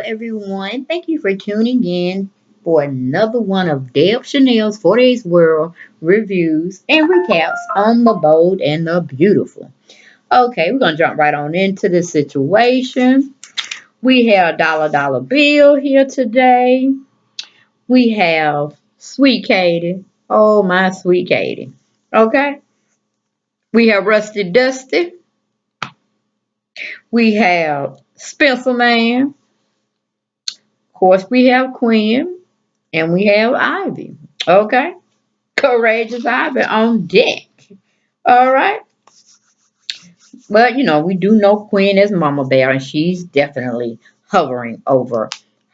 everyone. Thank you for tuning in for another one of Deb Chanel's 4 Days World reviews and recaps on the bold and the beautiful. Okay, we're going to jump right on into this situation. We have Dollar Bill here today. We have Sweet Katie. Oh, my Sweet Katie. Okay. We have Rusty Dusty. We have Spencer Man. Of course, we have Quinn. And we have Ivy. Okay. Courageous Ivy on deck. All right. But, we do know Queen is Mama Bear, and she's definitely hovering over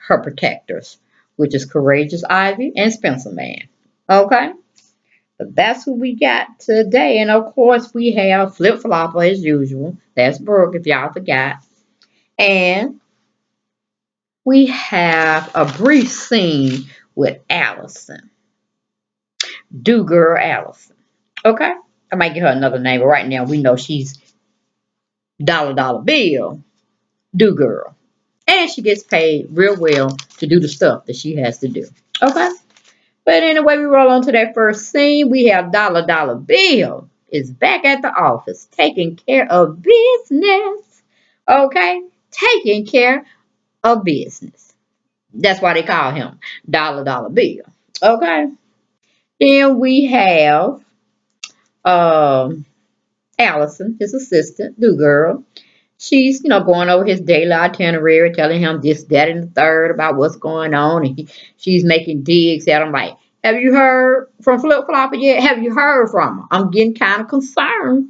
her protectors, which is Courageous Ivy and Spencer Man. Okay. But that's who we got today. And of course, we have Flip Flopper as usual. That's Brooke, if y'all forgot. And we have a brief scene with Allison. Do Girl Allison. Okay? I might give her another name, but right now we know she's Dollar Bill, Do Girl. And she gets paid real well to do the stuff that she has to do. Okay? But anyway, we roll on to that first scene. We have Dollar Bill is back at the office taking care of business. Okay? Taking care of business. That's why they call him Dollar Bill. Okay? Then we have um Allison, his assistant, do girl. She's, going over his daily itinerary, telling him this, that, and the third about what's going on. And she's making digs at him like, have you heard from Flip Flopper yet? Have you heard from him? I'm getting kind of concerned.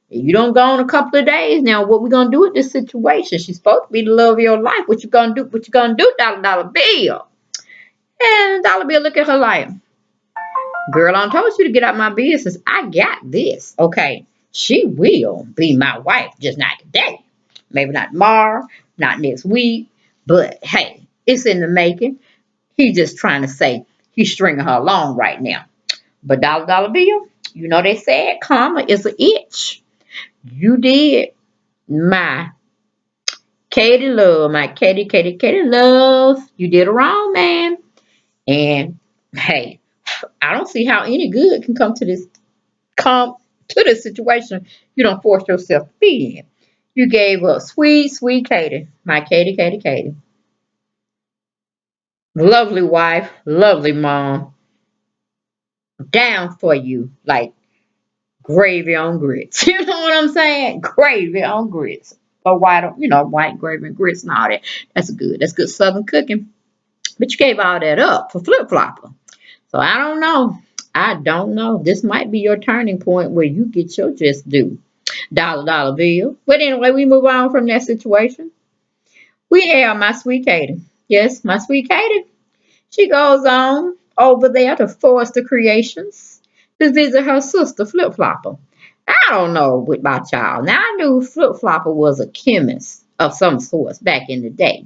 You don't go in a couple of days now. What we gonna do with this situation? She's supposed to be the love of your life. What you gonna do? What you gonna do, Dollar Bill? And Dollar Bill look at her like, girl, I told you to get out my business. I got this. Okay. She will be my wife, just not today. Maybe not tomorrow, not next week. But hey, it's in the making. He's just trying to say he's stringing her along right now. But Dollar Bill, they said karma is an itch. You did my Katie love, my Katie love. You did it wrong, man. And hey, I don't see how any good can come to this situation you don't force yourself to be in. You gave up sweet Katie, my Katie. Lovely wife, lovely mom, down for you like gravy on grits. You know what I'm saying? Gravy on grits. Or white gravy and grits and all that. That's good. That's good Southern cooking. But you gave all that up for Flip Flopper. So I don't know. I don't know. This might be your turning point where you get your just due. Dollar Bill. But anyway, we move on from that situation. We have my sweet Katie. Yes, my sweet Katie. She goes on over there to Forrester Creations to visit her sister, Flip Flopper. I don't know about y'all. Now, I knew Flip Flopper was a chemist of some sort back in the day.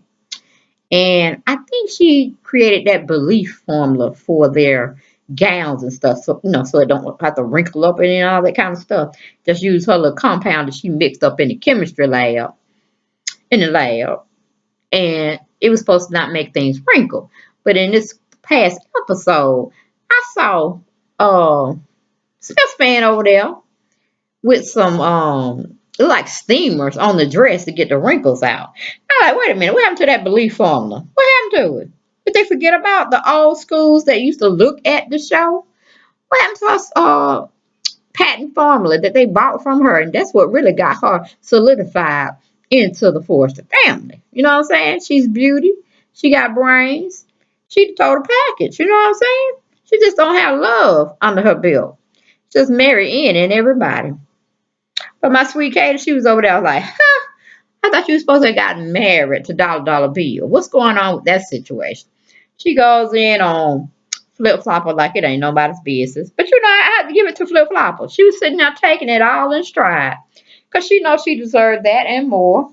And I think she created that belief formula for their gowns and stuff. So, so it don't have to wrinkle up and all that kind of stuff. Just use her little compound that she mixed up in the chemistry lab, in the lab. And it was supposed to not make things wrinkle. But in this past episode, I saw Smith fan over there with some like steamers on the dress to get the wrinkles out. I'm like, wait a minute, what happened to that belief formula? What happened to it? Did they forget about the old schools that used to look at the show? What happened to us patent formula that they bought from her? And that's what really got her solidified into the Forrester family. You know what I'm saying? She's beauty. She got brains. She the total package. You know what I'm saying? She just don't have love under her belt. Just marry in and everybody. But my sweet Katie, she was over there like, huh, I thought you were supposed to have gotten married to Dollar Bill. What's going on with that situation? She goes in on Flip Flopper like it ain't nobody's business. But I had to give it to Flip Flopper. She was sitting there taking it all in stride. Because she knows she deserved that and more.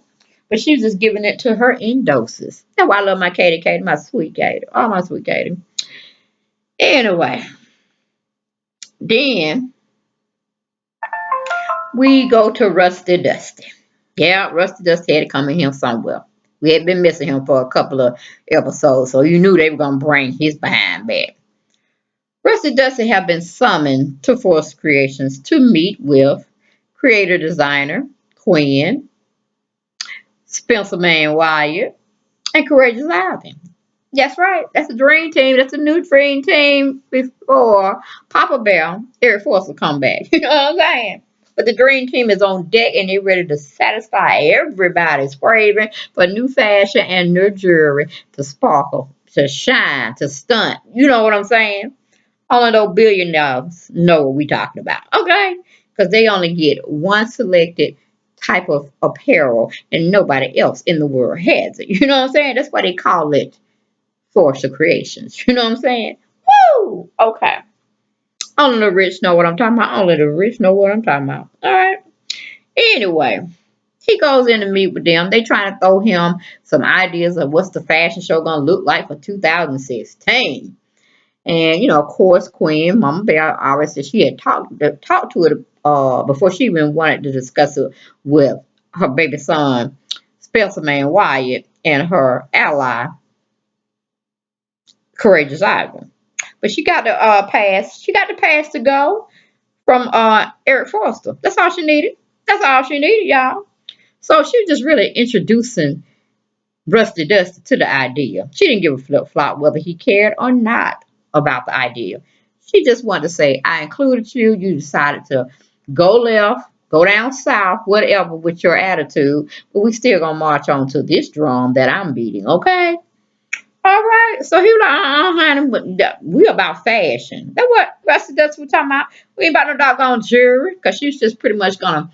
But she was just giving it to her in doses. That's why I love my Katie, my sweet Katie. Oh, my sweet Katie. Anyway, then we go to Rusty Dusty. Yeah, Rusty Dusty had to come in here somewhere. We had been missing him for a couple of episodes, so you knew they were gonna bring his behind back. Rusty Dusty have been summoned to Force Creations to meet with creator designer Quinn, Spencer Man Wyatt, and Courageous Ivy. That's right. That's the dream team. That's the new dream team before Papa Bear, Eric Force will come back. You know what I'm saying? But the dream team is on deck and they're ready to satisfy everybody's craving for new fashion and new jewelry to sparkle, to shine, to stunt. You know what I'm saying? Only those billionaires know what we talking about. Okay? Because they only get one selected type of apparel and nobody else in the world has it. You know what I'm saying? That's why they call it Force of Creations. You know what I'm saying? Woo! Okay. Only the rich know what I'm talking about. Only the rich know what I'm talking about. All right. Anyway, he goes in to meet with them. They trying to throw him some ideas of what's the fashion show gonna look like for 2016. And of course, Queen Mama Bear always said she had talked to it before she even wanted to discuss it with her baby son, Spencer Man Wyatt, and her ally, Courageous Ivy. But she got the pass. She got the pass to go from Eric Foster. That's all she needed. That's all she needed, y'all. So she was just really introducing Rusty Dusty to the idea. She didn't give a flip flop whether he cared or not about the idea. She just wanted to say, I included you. You decided to go left, go down south, whatever with your attitude, but we still gonna march on to this drum that I'm beating, okay? All right. So he was like, honey, but we about fashion. That's what Rusty Dusty we talking about. We ain't about no doggone jewelry, because she's just pretty much gonna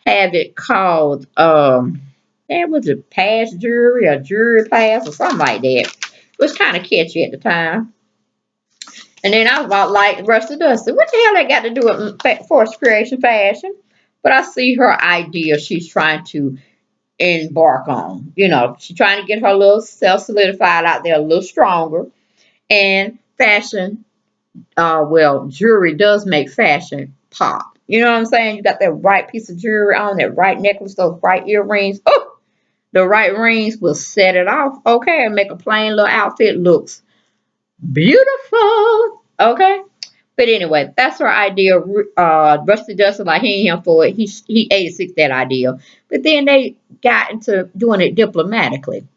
have it called was it pass jewelry or jewelry pass or something like that. It was kind of catchy at the time. And then I was about like Rusty Dusty. What the hell they got to do with Force Creation fashion? But I see her idea she's trying to embark on. She's trying to get her little self solidified out there a little stronger. And fashion, jewelry does make fashion pop. You know what I'm saying? You got that right piece of jewelry on, that right necklace, those right earrings. Oh, the right rings will set it off, okay, and make a plain little outfit looks beautiful, okay. But anyway, that's her idea. Rusty Dustin, like he ain't here for it. He 86 that idea, but then they got into doing it diplomatically.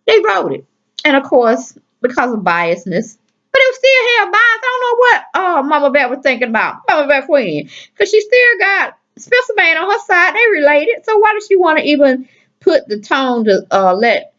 They wrote it, and of course, because of biasness, but it was still had bias. I don't know what Mama Bear was thinking about, Mama Bear Queen, because she still got Spencer Man on her side. They related, so why does she want to even put the tone to let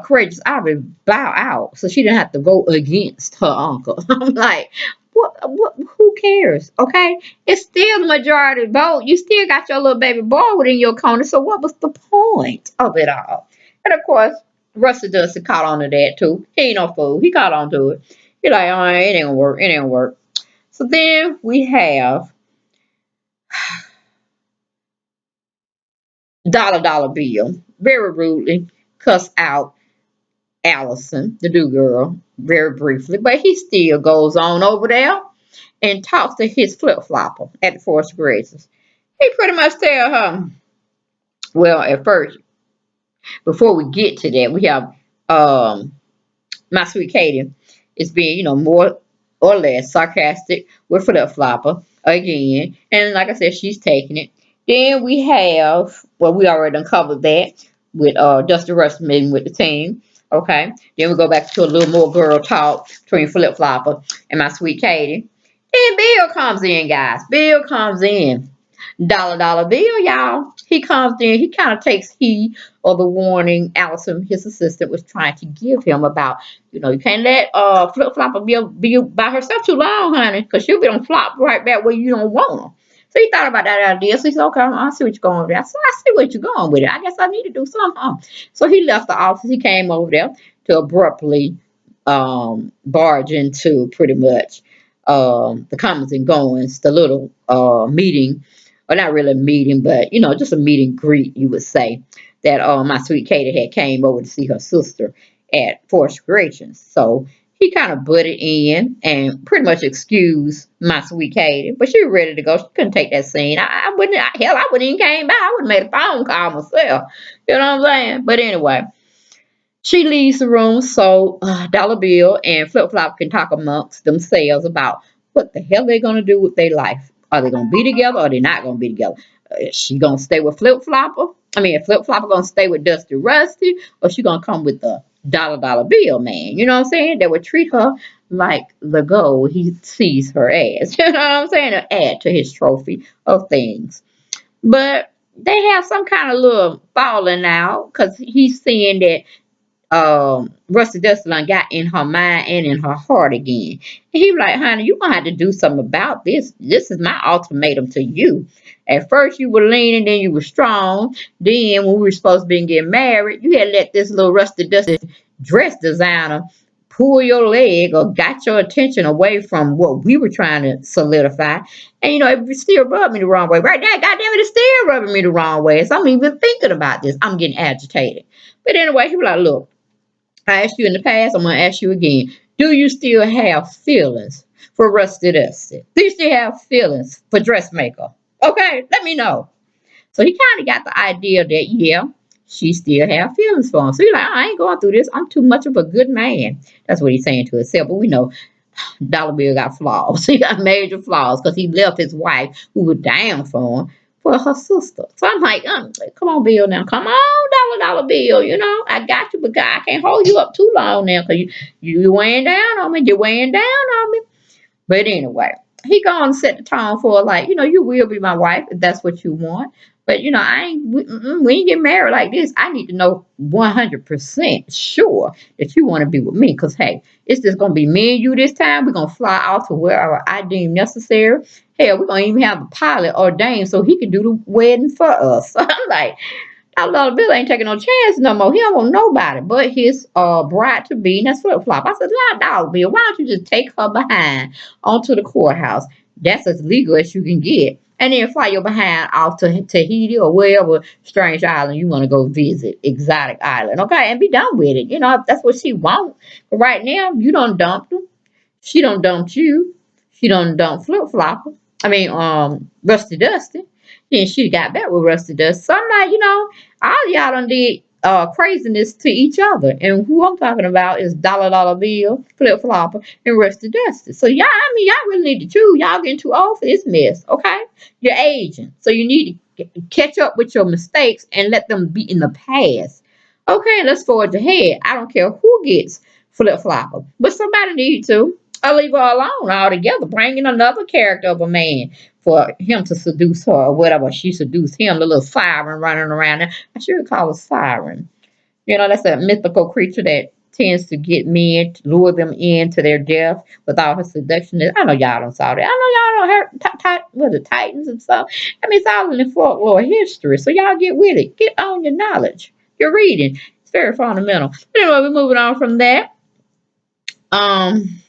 Courageous Ivy bow out so she didn't have to go against her uncle? I'm like, who cares? Okay, it's still the majority vote. You still got your little baby boy within your corner, so what was the point of it all? And of course, Rusty Dusty caught on to that too. He ain't no fool. He caught on to it. He like, oh, it ain't gonna work. It ain't gonna work. So then we have Dollar Bill very rudely cuss out Allison, the do girl, very briefly, but he still goes on over there and talks to his flip flopper at the Force Graces. He pretty much tell her, well, at first, before we get to that, we have my sweet Katie is being, more or less sarcastic with flip flopper again, and like I said, she's taking it. Then we have, well, we already uncovered that with Dusty Rush meeting with the team. Okay. Then we go back to a little more girl talk between Flip Flopper and my sweet Katie. Then Bill comes in, guys. Bill comes in. Dollar Bill, y'all. He comes in. He kind of takes heed of the warning Allison, his assistant, was trying to give him about, you can't let Flip Flopper be by herself too long, honey, because she'll be on flop right back where you don't want her. So he thought about that idea. So he said, okay, I see what you're going with that. So I see what you're going with it. I guess I need to do something. So he left the office. He came over there to abruptly barge into pretty much the comings and goings, the little meeting, or not really a meeting, but just a meet and greet, you would say, that my sweet Katie had came over to see her sister at Force Creations. So he kind of butted in and pretty much excused my sweet Katie, but she was ready to go. She couldn't take that scene. I wouldn't even came by. I would have made a phone call myself. You know what I'm saying? But anyway, She leaves the room so Dollar Bill and Flip Flop can talk amongst themselves about what the hell they're gonna do with their life. Are they gonna be together or they not gonna be together? Is she gonna stay with Flip Flopper? I mean, Flip Flopper gonna stay with Dusty Rusty, or she gonna come with the Dollar Bill man? You know what I'm saying? That would treat her like the gold he sees her as. You know what I'm saying? To add to his trophy of things. But they have some kind of little falling out because he's seeing that Rusty Dustin got in her mind and in her heart again. And he was like, honey, you're gonna have to do something about this. This is my ultimatum to you. At first you were lean and then you were strong. Then when we were supposed to be getting married, you had let this little Rusty Dustin dress designer pull your leg or got your attention away from what we were trying to solidify. And you know, it still rubbed me the wrong way. Right now, goddamn it, it's still rubbing me the wrong way. So I'm even thinking about this. I'm getting agitated. But anyway, he was like, look, I asked you in the past, I'm gonna ask you again. Do you still have feelings for Rusty Dusty? Do you still have feelings for Dressmaker? Okay, let me know. So he kind of got the idea that yeah, she still have feelings for him. So he's like, I ain't going through this. I'm too much of a good man. That's what he's saying to himself. But we know Dollar Bill got flaws. He got major flaws because he left his wife, who was down for him, for her sister. So I'm like, come on, Bill, now. Come on, Dollar Bill. You know, I got you, but God, I can't hold you up too long now because you weighing down on me. You're weighing down on me. But anyway, he gonna set the tone for like, you know, you will be my wife if that's what you want. But you know, I ain't we ain't get married like this. I need to know 100% sure that you want to be with me. Cause hey, it's just gonna be me and you this time. We're gonna fly off to wherever I deem necessary. Hell, we're gonna even have a pilot ordained so he can do the wedding for us. So I'm like, our little Bill ain't taking no chance no more. He don't want nobody but his bride to be, and that's Flip Flop. I said, nah, dog, Bill, why don't you just take her behind onto the courthouse? That's as legal as you can get. And then fly your behind off to Tahiti or wherever strange island you want to go visit, exotic island, okay? And be done with it. You know, if that's what she wants. But right now, you don't dump them. She don't dump you. She don't dump Flip Flopper. I mean, Rusty Dusty. Then she got back with Rusty Dusty. So I'm like, you know, all y'all done did craziness to each other. And who I'm talking about is Dollar Bill, Flip Flopper, and Rusty Dusty. So y'all, I mean, y'all really need to choose. Y'all getting too old for this mess, okay? You're aging. So you need to catch up with your mistakes and let them be in the past. Okay, let's forge ahead. I don't care who gets Flip Flopper, but somebody needs to. Or leave her alone altogether. Bring in another character of a man for him to seduce her or whatever. She seduced him, the little siren running around there. I should call it siren. You know, that's a mythical creature that tends to get men, to lure them into their death with all her seduction. I know y'all don't saw that. I know y'all don't heard what the Titans and stuff. I mean, it's all in the folklore history. So y'all get with it. Get on your knowledge. Your reading. It's very fundamental. Anyway, we're moving on from that. Um,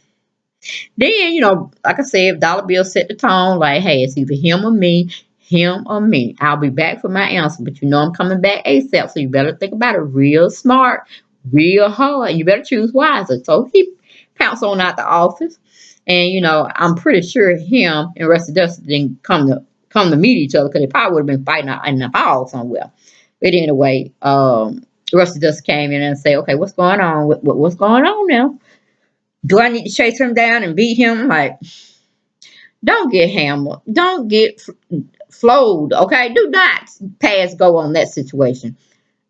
then, you know, like I said, if Dollar Bill set the tone, like, hey, it's either him or me, him or me. I'll be back for my answer, but you know I'm coming back ASAP, so you better think about it real smart, real hard, and you better choose wisely. So he pounced on out the office, and you know I'm pretty sure him and Rusty Dusty didn't come to meet each other because they probably would have been fighting out in the hall somewhere. But anyway, Rusty Dusty came in and said, okay, what's going on? What's going on now? Do I need to chase him down and beat him? Like, don't get hammered. Don't get flowed. Okay, do not pass go on that situation.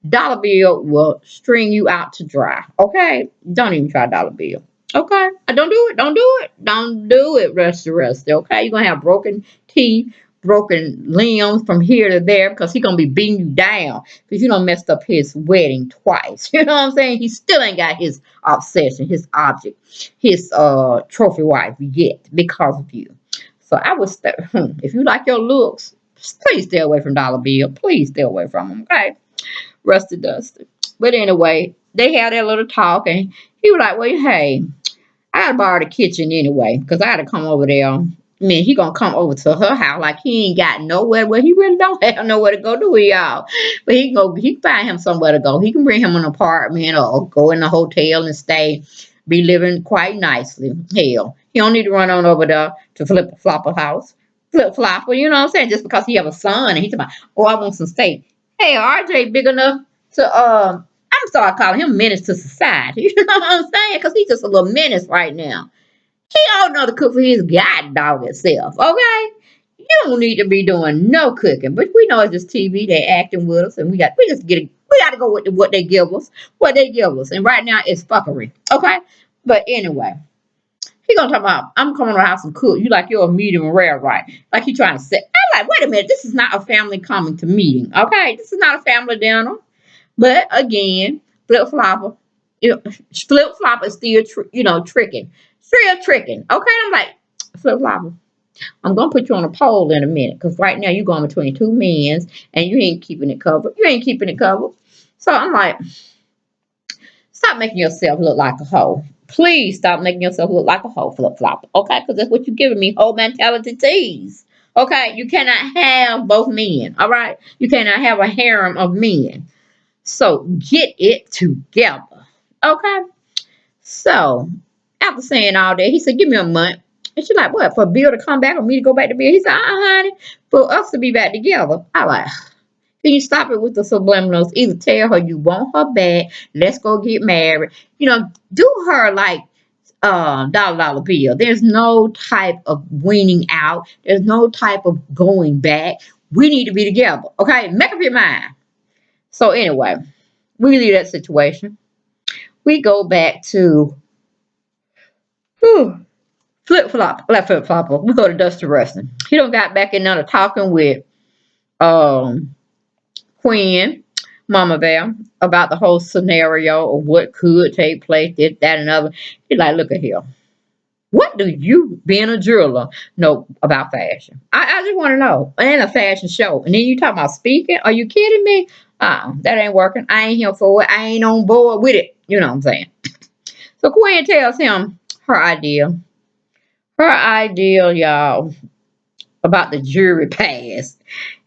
Dollar Bill will string you out to dry. Okay, don't even try Dollar Bill. Okay, don't do it. Don't do it. Don't do it. Rusty. Okay, you're gonna have broken teeth, broken limbs from here to there because he's gonna be beating you down because you done messed up his wedding twice. You know what I'm saying? He still ain't got his obsession, his object, his trophy wife yet because of you. So I would if you like your looks, please stay away from Dollar Bill. Please stay away from him. Okay, Rusty Dusty. But anyway, they had that little talk, and he was like, "Well, hey, I gotta borrow the kitchen anyway, because I gotta come over there. I mean, he gonna come over to her house like he ain't got nowhere. Well, he really don't have nowhere to go, do he, y'all? But he can find him somewhere to go. He can bring him an apartment or go in a hotel and stay, be living quite nicely. Hell, he don't need to run on over there to Flip Flopper house. Flip Flopper, you know what I'm saying? Just because he have a son and he's about, oh, I want some steak. Hey, RJ big enough to I'm sorry calling him menace to society. You know what I'm saying? Because he's just a little menace right now. He don't know to cook for his god dog itself, okay? You don't need to be doing no cooking, but we know it's just TV. They acting with us, and we got to go with what they give us, and right now it's fuckery, okay? But anyway, he gonna talk about I'm coming to the house and cook. You like you're a medium rare, right? Like he trying to say. I'm like, wait a minute, this is not a family coming to meeting, okay? This is not a family dinner. But again, flip flopper, flip flopper is still tricking, still tricking. Okay, I'm like flip flopper. I'm gonna put you on a poll in a minute because right now you're going between two men and you ain't keeping it covered. You ain't keeping it covered. So I'm like, stop making yourself look like a hoe. Please stop making yourself look like a hoe, flip flopper. Okay, because that's what you're giving me, whole mentality tease. Okay, you cannot have both men. All right, you cannot have a harem of men. So get it together. Okay. So after saying all that, he said, give me a month. And she's like, what, for Bill to come back or me to go back to Bill? He said, honey, for us to be back together. I like, can you stop it with the subliminals? Either tell her you want her back, let's go get married. Do her like dollar bill. There's no type of weaning out. There's no type of going back. We need to be together. Okay, make up your mind. So anyway, we leave that situation. We go back to flip flop, left flip flopper. We go to Dusty Wrestling. He don't got back in there talking with um Quinn, Mama Bear, about the whole scenario of what could take place, this, that, and other. He's like, look at here. What do you, being a jeweler, know about fashion? I just want to know. And a fashion show. And then you talking about speaking? Are you kidding me? That ain't working. I ain't here for it. I ain't on board with it. You know what I'm saying? So Quinn tells him her idea. Her idea, y'all, about the jury pass.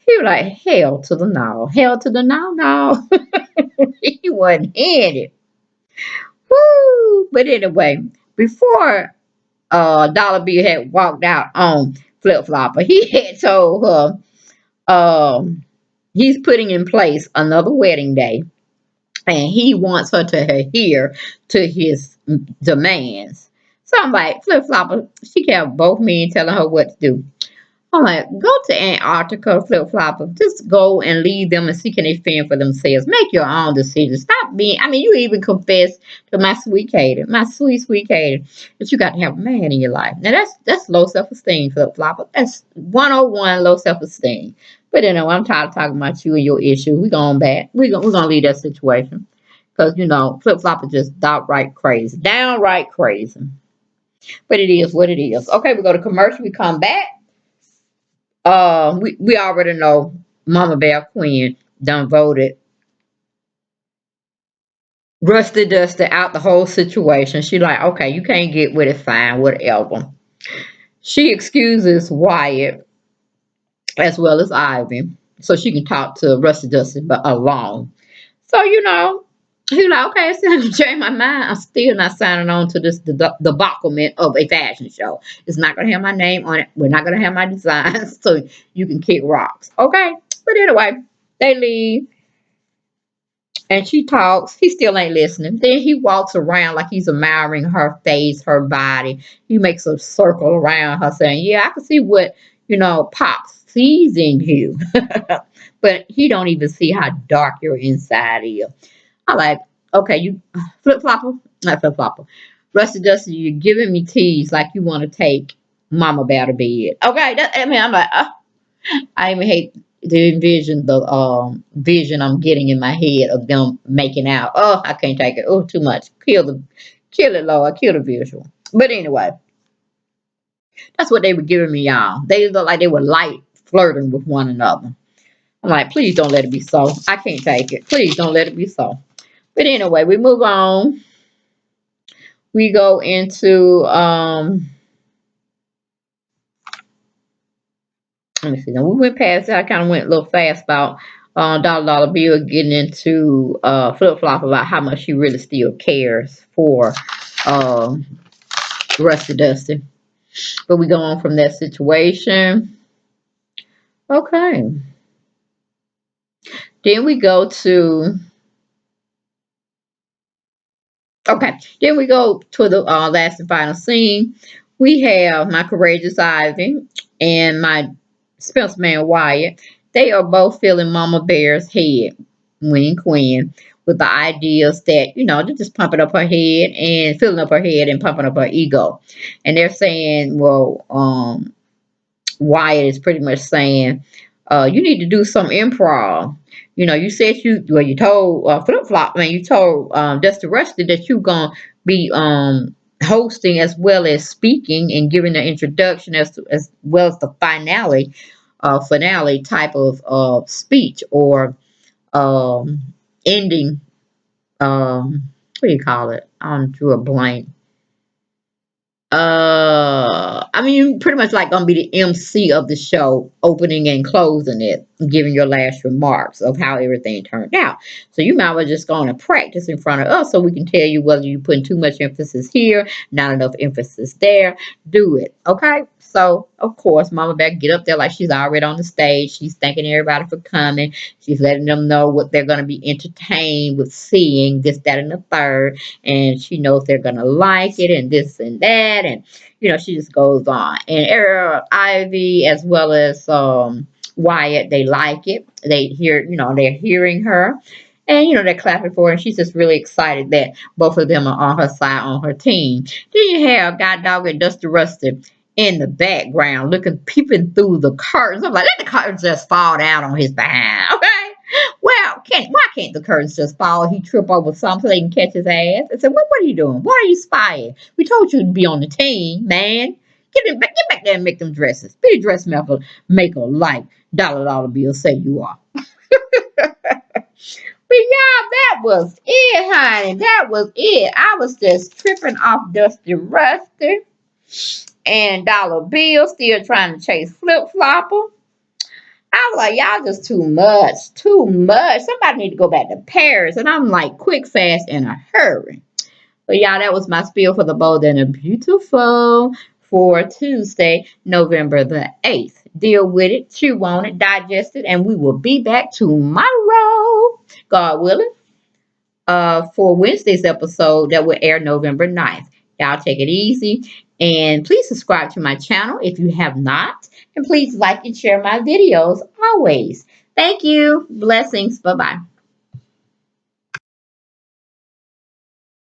He was like, hell to the no. Hell to the no, no. He wasn't in it. Woo! But anyway, before Dollar Bill had walked out on Flip Flopper, he had told her he's putting in place another wedding day and he wants her to adhere to his demands. So I'm like, Flip Flopper, she can have both men telling her what to do. I'm like, go to Antarctica, Flip Flopper. Just go and leave them and see can they fend for themselves. Make your own decision. Stop being, you even confess to my sweet Katie, my sweet, sweet Katie, that you got to have a man in your life. Now that's low self-esteem, Flip Flopper. That's 101 low self-esteem. But anyway, I'm tired of talking about you and your issue. We're going back. We're gonna leave that situation. Because, Flip Flopper just downright crazy. Downright crazy. But it is what it is. Okay, we go to commercial. We come back. We already know Mama Bear Queen done voted Rusty Dusty out the whole situation. She like, okay, you can't get with it, fine, whatever. She excuses Wyatt as well as Ivy so she can talk to Rusty Dusty but alone. So, he like, okay, I still haven't changed my mind. I'm still not signing on to this debaclement of a fashion show. It's not going to have my name on it. We're not going to have my designs. So you can kick rocks. Okay? But anyway, they leave. And she talks. He still ain't listening. Then he walks around like he's admiring her face, her body. He makes a circle around her saying, yeah, I can see what, Pop sees in you. But he don't even see how dark your inside is. I like, okay, you flip flopper, not flip flopper. Rusty Dusty, you're giving me tease like you want to take Mama Bear to bed. Okay, I'm like, I even hate to envision the vision I'm getting in my head of them making out. Oh, I can't take it. Oh, too much. Kill it, Lord. Kill the visual. But anyway, that's what they were giving me, y'all. They look like they were light flirting with one another. I'm like, please don't let it be so. I can't take it. Please don't let it be so. But anyway, we move on. We go into let me see. Now we went past that. I kind of went a little fast about Dollar Bill getting into flip flop about how much she really still cares for um Rusty Dusty. But we go on from that situation. Okay. Then we go to Okay, then we go to the last and final scene. We have my courageous Ivy and my Spencer man Wyatt. They are both filling Mama Bear's head, Winnie Quinn, with the ideas that, they're just pumping up her head and filling up her head and pumping up her ego. And they're saying, well, Wyatt is pretty much saying, you need to do some improv. You said you told Flip Flop, man, you told Dusty Rusty that you gonna be hosting as well as speaking and giving the introduction as well as the finale type of speech or um, ending. What do you call it? I drew a blank. I mean, you pretty much like gonna be the MC of the show, opening and closing it, giving your last remarks of how everything turned out. So you might well just go on and practice in front of us, so we can tell you whether you putting too much emphasis here, not enough emphasis there. Do it, okay? So of course, Mama Bear get up there like she's already on the stage. She's thanking everybody for coming. She's letting them know what they're gonna be entertained with seeing this, that, and the third, and she knows they're gonna like it and this and that, and she just goes on. And Ivy as well as Wyatt, they like it. They hear, they're hearing her, and they're clapping for her. And she's just really excited that both of them are on her side, on her team. Then you have God Dog and Dusty Rusty in the background, peeping through the curtains. I'm like, let the curtains just fall down on his behind, okay? Well, why can't the curtains just fall? He trip over something so they can catch his ass. I said, what are you doing? Why are you spying? We told you to be on the team, man. Get back there and make them dresses. Be a dressmaker like dollar bill say you are. But y'all, that was it, honey. That was it. I was just tripping off Dusty Rusty and Dollar Bill, still trying to chase Flip Flopper. I was like, y'all just too much, too much. Somebody need to go back to Paris. And I'm like, quick, fast, in a hurry. But y'all, that was my spiel for the bold and the beautiful for Tuesday, November the 8th. Deal with it, chew on it, digest it, and we will be back tomorrow, God willing, for Wednesday's episode that will air November 9th. Y'all take it easy. And please subscribe to my channel if you have not. And please like and share my videos always. Thank you. Blessings. Bye-bye.